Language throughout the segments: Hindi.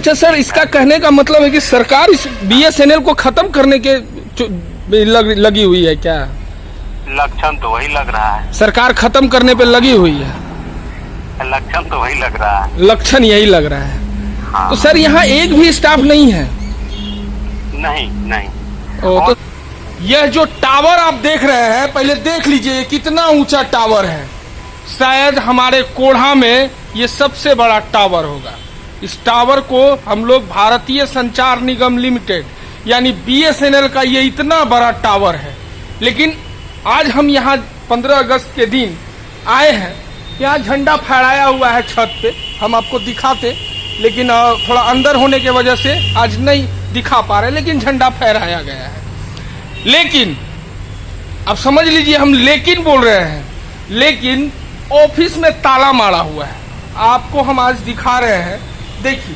अच्छा सर, इसका कहने का मतलब है कि सरकार इस BSNL को खत्म करने के लगी हुई है क्या? लक्षण तो वही लग रहा है। सरकार खत्म करने पे लगी हुई है, लक्षण तो वही लग रहा है। लक्षण यही लग रहा है। हाँ। तो सर यहाँ एक भी स्टाफ नहीं है? नहीं। तो यह जो टावर आप देख रहे हैं, पहले देख लीजिए कितना ऊंचा टावर है। शायद हमारे कोढ़ा में ये सबसे बड़ा टावर होगा। इस टावर को हम लोग भारतीय संचार निगम लिमिटेड यानी BSNL का ये इतना बड़ा टावर है। लेकिन आज हम यहाँ 15 अगस्त के दिन आए हैं, यहाँ झंडा फहराया हुआ है छत पे, हम आपको दिखाते, लेकिन थोड़ा अंदर होने की वजह से आज नहीं दिखा पा रहे, लेकिन झंडा फहराया गया है। लेकिन अब समझ लीजिए हम लेकिन बोल रहे हैं, लेकिन ऑफिस में ताला मारा हुआ है। आपको हम आज दिखा रहे हैं, देखिए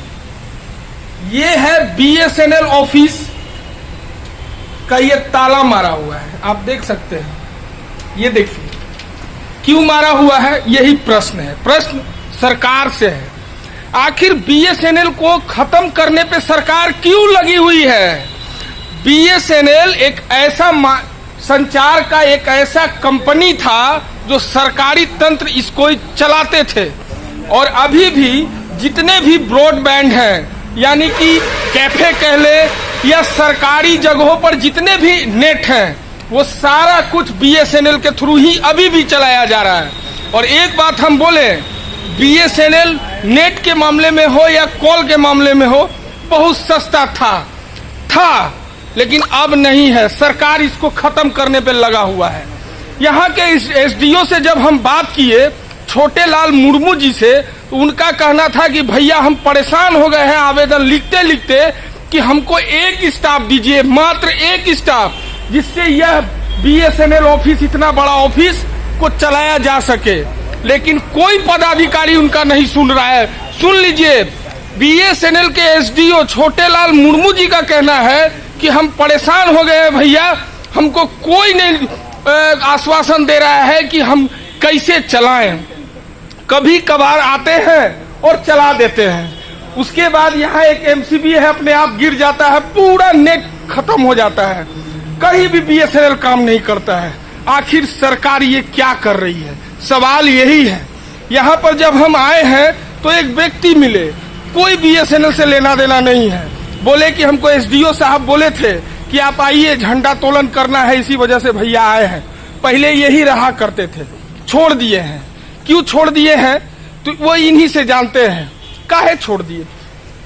ये है BSNL ऑफिस का, ये ताला मारा हुआ है, आप देख सकते हैं। ये देखिए क्यों मारा हुआ है, यही प्रश्न है। प्रश्न सरकार से है, आखिर BSNL को खत्म करने पे सरकार क्यों लगी हुई है? BSNL एक ऐसा संचार का एक ऐसा कंपनी था जो सरकारी तंत्र इसको चलाते थे, और अभी भी जितने भी ब्रॉडबैंड हैं, यानी कि कैफे कह ले या सरकारी जगहों पर जितने भी नेट हैं, वो सारा कुछ BSNL के थ्रू ही अभी भी चलाया जा रहा है। और एक बात हम बोले, BSNL नेट के मामले में हो या कॉल के मामले में हो बहुत सस्ता था, लेकिन अब नहीं है। सरकार इसको खत्म करने पे लगा हुआ है। यहाँ के SDO से जब हम बात किए, छोटे लाल मुर्मू जी से, तो उनका कहना था कि भैया हम परेशान हो गए हैं आवेदन लिखते लिखते कि हमको एक स्टाफ दीजिए, मात्र एक स्टाफ, जिससे यह BSNL ऑफिस, इतना बड़ा ऑफिस को चलाया जा सके। लेकिन कोई पदाधिकारी उनका नहीं सुन रहा है। सुन लीजिए, BSNL के SDO छोटे लाल मुर्मू जी का कहना है कि हम परेशान हो गए हैं भैया, हमको कोई नहीं आश्वासन दे रहा है कि हम कैसे चलाएं। कभी कभार आते हैं और चला देते हैं, उसके बाद यहाँ एक MCB है, अपने आप गिर जाता है, पूरा नेट खत्म हो जाता है, कहीं भी BSNL काम नहीं करता है। आखिर सरकार ये क्या कर रही है? सवाल यही है। यहाँ पर जब हम आए हैं तो एक व्यक्ति मिले, कोई BSNL से लेना देना नहीं है। बोले कि हमको SDO साहब बोले थे कि आप आइए, झंडा तोलन करना है, इसी वजह से भैया आए हैं। पहले यही रहा करते थे, छोड़ दिए हैं। क्यों छोड़ दिए हैं तो वो इन्हीं से जानते हैं। काहे छोड़ दिए?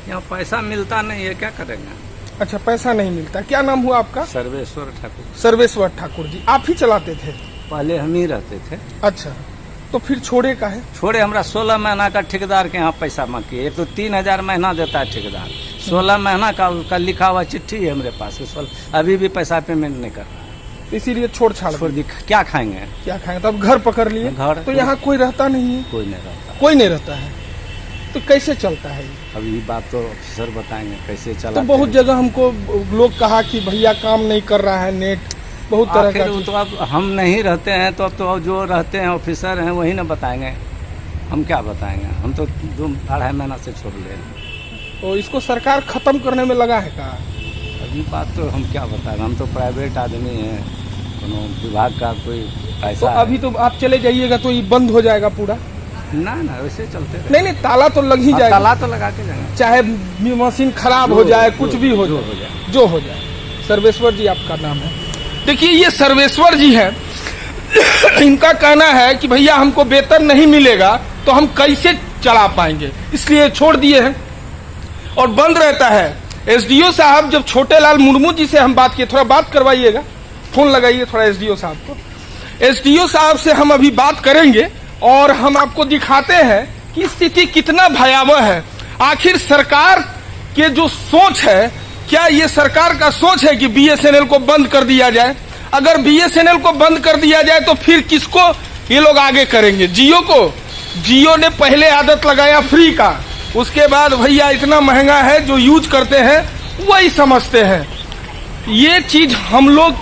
यहाँ पैसा मिलता नहीं है, क्या करेंगे। अच्छा, पैसा नहीं मिलता। क्या नाम हुआ आपका? सर्वेश्वर ठाकुर। सर्वेश्वर ठाकुर जी, आप ही चलाते थे? पहले हम ही रहते थे। अच्छा, तो फिर छोड़े काहे? छोड़े, हमरा 16 महीना का ठेकेदार के यहाँ पैसा मांगे। एक तो 3000 महीना देता है ठेकेदार, 16 महीना का उसका लिखा हुआ चिट्ठी है मेरे पास, अभी भी पैसा पेमेंट नहीं कर रहा, इसीलिए छोड़ दी। क्या खाएंगे? क्या खाएंगे? तब घर पकड़ लिए। घर तो यहाँ कोई रहता नहीं है? कोई नहीं रहता है। तो कैसे चलता है? अभी बात तो ऑफिसर बताएंगे कैसे चला। तो बहुत जगह हमको लोग कहा कि भैया काम नहीं कर रहा है नेट, बहुत तरह का। तो अब हम नहीं रहते हैं तो अब तो जो रहते हैं ऑफिसर हैं वही ना बताएंगे, हम क्या बताएंगे। हम तो 2-2.5 महीना से छोड़ ले। तो इसको सरकार खत्म करने में लगा है का? अभी बात तो हम क्या बताएं, हम तो प्राइवेट आदमी हैं, कोनो विभाग का कोई पैसा। तो अभी तो आप चले जाइएगा तो ये बंद हो जाएगा पूरा? ना वैसे चलते नहीं, ताला तो लग ही जाएगा। ताला तो लगा के जाएंगे, चाहे मशीन खराब हो जाए, कुछ भी हो जाए, जो हो जाए। सर्वेश्वर जी आपका नाम है। देखिए ये सर्वेश्वर जी है, इनका कहना है कि भैया हमको वेतन नहीं मिलेगा तो हम कैसे चला पाएंगे, इसलिए छोड़ दिए हैं और बंद रहता है। SDO साहब, जब छोटे लाल मुर्मू जी से हम बात किए, थोड़ा बात करवाइएगा, फोन लगाइए थोड़ा SDO साहब को। SDO साहब से हम अभी बात करेंगे और हम आपको दिखाते हैं कि स्थिति कितना भयावह है। आखिर सरकार के जो सोच है, क्या ये सरकार का सोच है कि BSNL को बंद कर दिया जाए? अगर BSNL को बंद कर दिया जाए तो फिर किसको ये लोग आगे करेंगे? जियो को? जियो ने पहले आदत लगाया फ्री का, उसके बाद भैया इतना महंगा है, जो यूज करते हैं वही समझते हैं। ये चीज हम लोग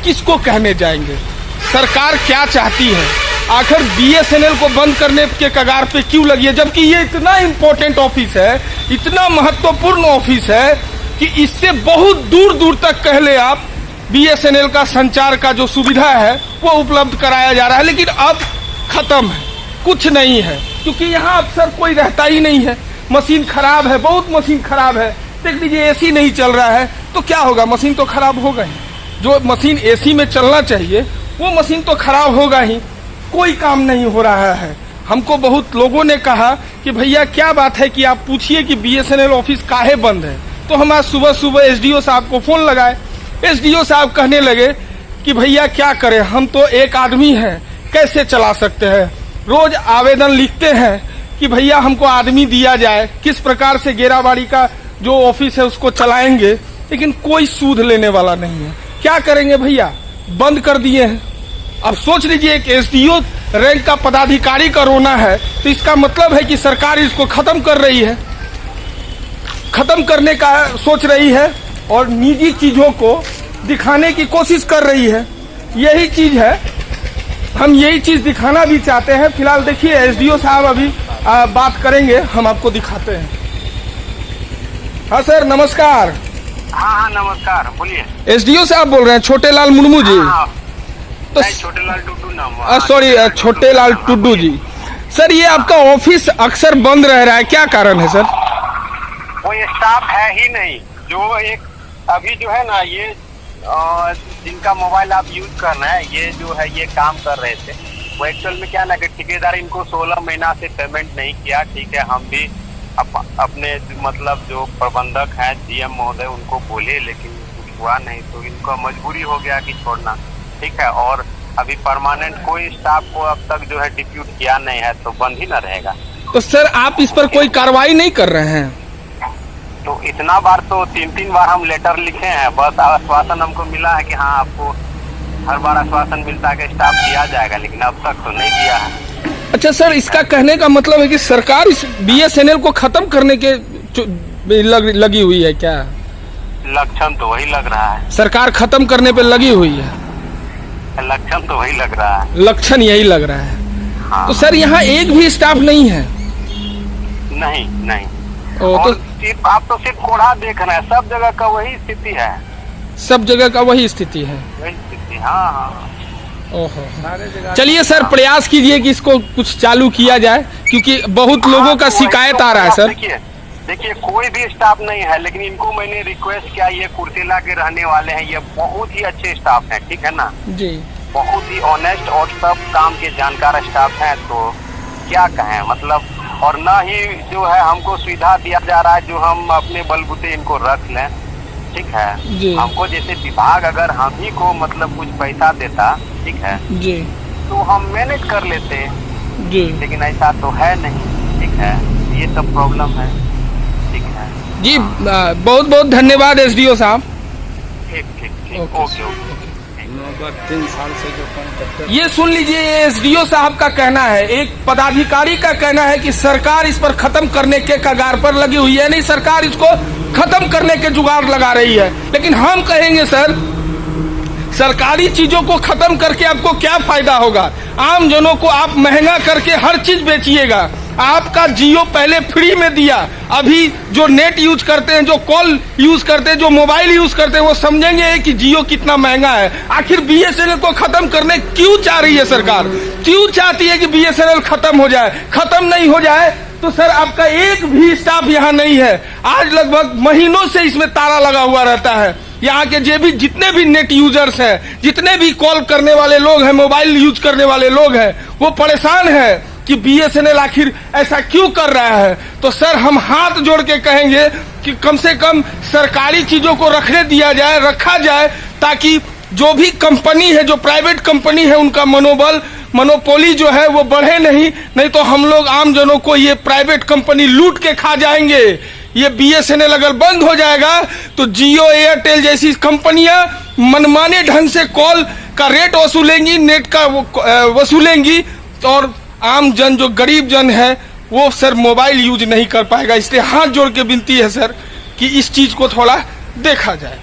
किसको कहने जाएंगे? सरकार क्या चाहती है आखिर बीएसएनएल को बंद करने के कगार पे क्यों लगी है, जबकि ये इतना इम्पोर्टेंट ऑफिस है, इतना महत्वपूर्ण ऑफिस है कि इससे बहुत दूर दूर तक कह ले आप बीएसएनएल का संचार का जो सुविधा है वो उपलब्ध कराया जा रहा है, लेकिन अब खत्म है, कुछ नहीं है, क्योंकि यहाँ अक्सर कोई रहता ही नहीं है। मशीन खराब है, बहुत मशीन खराब है। देख लीजिए एसी नहीं चल रहा है तो क्या होगा, मशीन तो खराब होगा ही। जो मशीन एसी में चलना चाहिए वो मशीन तो खराब होगा ही। कोई काम नहीं हो रहा है। हमको बहुत लोगों ने कहा कि भैया क्या बात है कि आप पूछिए कि बीएसएनएल ऑफिस काहे बंद है। तो हम आज सुबह सुबह एसडीओ साहब को फोन लगाए। एसडीओ साहब कहने लगे कि भैया क्या करें, हम तो एक आदमी हैं, कैसे चला सकते हैं। रोज आवेदन लिखते हैं कि भैया हमको आदमी दिया जाए, किस प्रकार से गेराबाड़ी का जो ऑफिस है उसको चलाएंगे, लेकिन कोई सूद लेने वाला नहीं है। क्या करेंगे भैया, बंद कर दिए हैं। अब सोच लीजिए एक एसडीओ रैंक का पदाधिकारी का रोना है, तो इसका मतलब है कि सरकार इसको खत्म कर रही है, खत्म करने का सोच रही है और निजी चीजों को दिखाने की कोशिश कर रही है। यही चीज है, हम यही चीज दिखाना भी चाहते हैं। फिलहाल देखिए एसडीओ साहब अभी बात करेंगे, हम आपको दिखाते हैं। हाँ सर नमस्कार। हाँ नमस्कार, बोलिए। एसडीओ साहब बोल रहे हैं, छोटे लाल मुर्मू जी। तो छोटे लाल टुड्डू नाम। सॉरी, छोटे लाल टुड्डू जी। सर ये आपका ऑफिस अक्सर बंद रह रहा है, क्या कारण है सर? वो स्टाफ है ही नहीं। जो एक अभी जो है ना, ये जिनका मोबाइल आप यूज कर रहे हैं, ये जो है ये काम कर रहे थे, वो एक्चुअल में क्या ना कि ठेकेदार इनको 16 महीना से पेमेंट नहीं किया। ठीक है, हम भी अपने मतलब जो प्रबंधक हैं जीएम महोदय उनको बोले, लेकिन कुछ हुआ नहीं, तो इनको मजबूरी हो गया कि छोड़ना। ठीक है, और अभी परमानेंट कोई स्टाफ को अब तक जो है डिप्यूट किया नहीं है, तो बंद ही न रहेगा। तो सर आप इस पर कोई कार्रवाई नहीं कर रहे हैं? तो इतना बार तो 3 बार हम लेटर लिखे हैं, बस आश्वासन हमको मिला है कि हाँ आपको हर बार आश्वासन मिलता है कि स्टाफ दिया जाएगा, लेकिन अब तक तो नहीं दिया है। अच्छा सर, इसका कहने का मतलब है कि सरकार इस बीएसएनएल को खत्म करने के लगी हुई है क्या? लक्षण तो वही लग रहा है। सरकार खत्म करने पे लगी हुई है, लक्षण तो वही लग रहा है। लक्षण यही लग रहा है। हाँ। तो सर यहाँ एक भी स्टाफ नहीं है? नहीं नहीं। तो सिर्फ आप तो सिर्फ कोढ़ा देख रहे हैं, सब जगह का वही स्थिति है। सब जगह का वही स्थिति है? वही स्थिति, हाँ हाँ। ओहो, चलिए सर प्रयास कीजिए कि इसको कुछ चालू किया जाए, क्योंकि बहुत लोगों का शिकायत आ रहा है सर। देखिए कोई भी स्टाफ नहीं है, लेकिन इनको मैंने रिक्वेस्ट किया, ये कुर्तेला के रहने वाले हैं, ये बहुत ही अच्छे स्टाफ हैं, ठीक है ना जी, बहुत ही ऑनेस्ट और सब काम के जानकार स्टाफ हैं। तो क्या कहें मतलब, और न ही जो है हमको सुविधा दिया जा रहा है जो हम अपने बलबूते इनको रख लें। ठीक है जी। हमको जैसे विभाग अगर हम ही को मतलब कुछ पैसा देता, ठीक है जी, तो हम मैनेज कर लेते जी, लेकिन ऐसा तो है नहीं। ठीक है, ये सब प्रॉब्लम है। ठीक है जी, बहुत बहुत धन्यवाद एसडीओ साहब। ठीक ठीक ठीक, ओके। Okay okay. 3 साल से जो कॉन्ट्रैक्टर। ये सुन लीजिए, ये एसडीओ साहब का कहना है, एक पदाधिकारी का कहना है कि सरकार इस पर खत्म करने के कगार पर लगी हुई है, नहीं सरकार इसको खत्म करने के जुगाड़ लगा रही है। लेकिन हम कहेंगे सर, सरकारी चीजों को खत्म करके आपको क्या फायदा होगा? आम जनों को आप महंगा करके हर चीज बेचिएगा। आपका जियो पहले फ्री में दिया, अभी जो नेट यूज करते हैं, जो कॉल यूज करते हैं, जो मोबाइल यूज करते हैं, वो समझेंगे कि जियो कितना महंगा है। आखिर बीएसएनएल को खत्म करने क्यों चाह रही है सरकार? क्यों चाहती है कि बीएसएनएल खत्म हो जाए? खत्म नहीं हो जाए तो सर आपका एक भी स्टाफ यहाँ नहीं है। आज लगभग महीनों से इसमें ताला लगा हुआ रहता है। यहाँ के जितने भी नेट यूजर्स हैं, जितने भी कॉल करने वाले लोग हैं, मोबाइल यूज करने वाले लोग हैं, वो परेशान है कि बीएसएनएल आखिर ऐसा क्यों कर रहा है। तो सर हम हाथ जोड़ के कहेंगे कि कम से कम सरकारी चीजों को रखने दिया जाए, रखा जाए, ताकि जो भी कंपनी है, जो प्राइवेट कंपनी है, उनका मोनोपोली जो है वो बढ़े नहीं तो हम लोग आम जनों को ये प्राइवेट कंपनी लूट के खा जाएंगे। ये बीएसएनएल अगर बंद हो जाएगा तो जियो, एयरटेल जैसी कंपनियां मनमाने ढंग से कॉल का रेट वसूलेंगी, नेट का वसूलेंगी, और आम जन जो गरीब जन है वो सर मोबाइल यूज नहीं कर पाएगा। इसलिए हाथ जोड़ के विनती है सर कि इस चीज को थोड़ा देखा जाए।